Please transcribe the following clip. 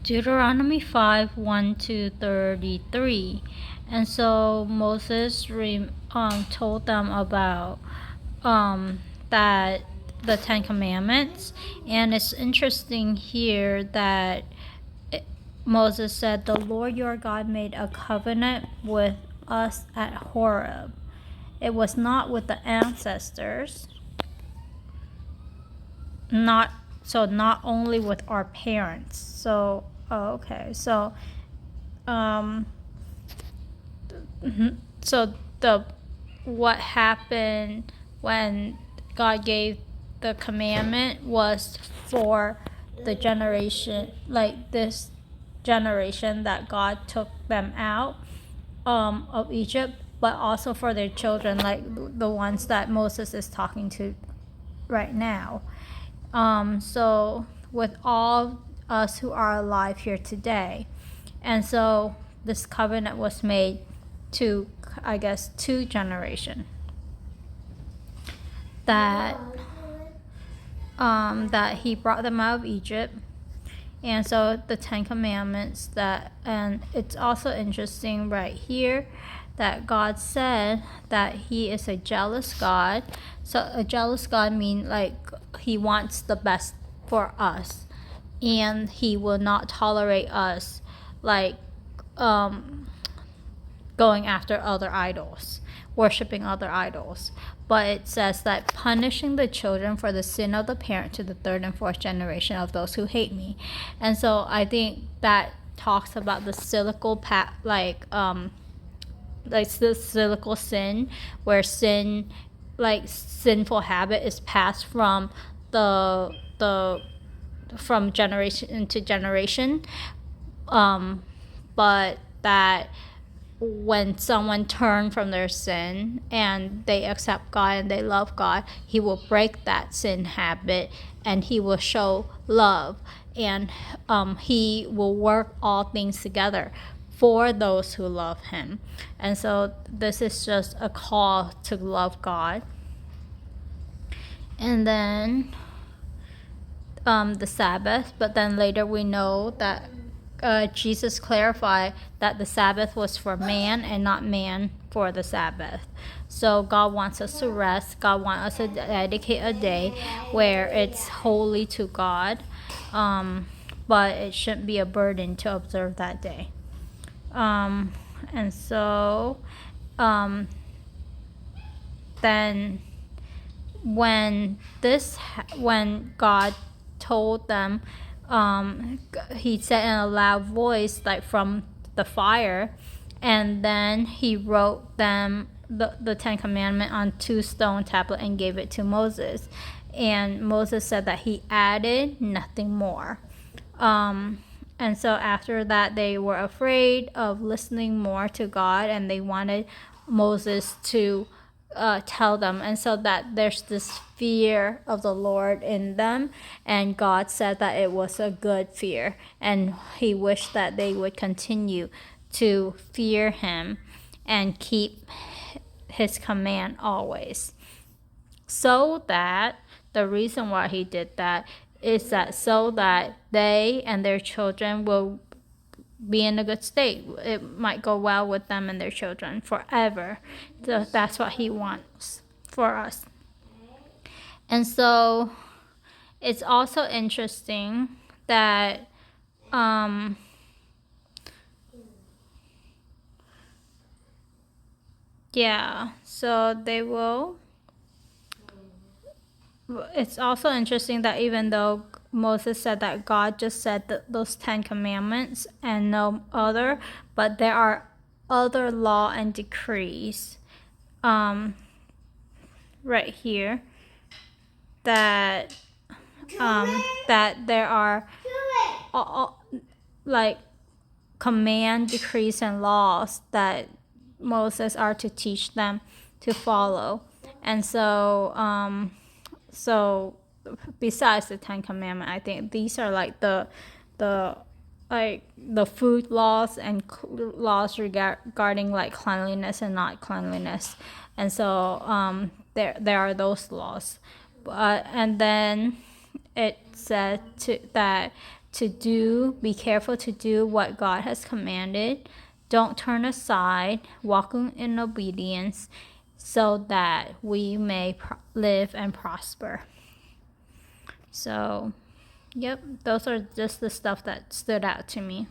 Deuteronomy 5 1 to 33. And so Moses told them about that the Ten Commandments. And it's interesting here that Moses said, "The Lord your God made a covenant with us at Horeb. It was not with the ancestors, not only with our parents." So what happened when God gave the commandment was for the generation, like this generation that God took them out of Egypt, but also for their children, like the ones that Moses is talking to right now. So with all us who are alive here today. And so this covenant was made to, I guess, two generations. That he brought them out of Egypt. And so the Ten Commandments and it's also interesting right here that God said that he is a jealous God. So a jealous God means like he wants the best for us, and he will not tolerate us like going after other idols, worshiping other idols. But it says that punishing the children for the sin of the parent to the third and fourth generation of those who hate me. And so I think that talks about the cyclical the cyclical sin, where sinful habit is passed from from generation to generation, but that when someone turns from their sin and they accept God and they love God, he will break that sin habit and he will show love, and he will work all things together for those who love him. And so this is just a call to love God. And then the Sabbath, but then later we know that Jesus clarified that the Sabbath was for man and not man for the Sabbath. So God wants us to rest. God wants us to dedicate a day where it's holy to God, but it shouldn't be a burden to observe that day. And so then when God told them, he said in a loud voice, like from the fire, and then he wrote them the Ten Commandments on 2 stone tablets and gave it to Moses. And Moses said that he added nothing more. And so after that, they were afraid of listening more to God, and they wanted Moses to tell them. And so that there's this fear of the Lord in them, and God said that it was a good fear, and he wished that they would continue to fear him and keep his command always. So that the reason why he did that is that so that they and their children will be in a good state. It might go well with them and their children forever. So that's what he wants for us. And so it's also interesting that so they will. It's also interesting that even though Moses said that God just said those 10 commandments and no other, but there are other law and decrees right here that there are like command, decrees, and laws that Moses are to teach them to follow. And so besides the 10 Commandments, I think these are like the food laws and laws regarding like cleanliness and not cleanliness. And so there are those laws. And then it said be careful to do what God has commanded. Don't turn aside, walking in obedience, so that we may live and prosper. So, yep, those are just the stuff that stood out to me.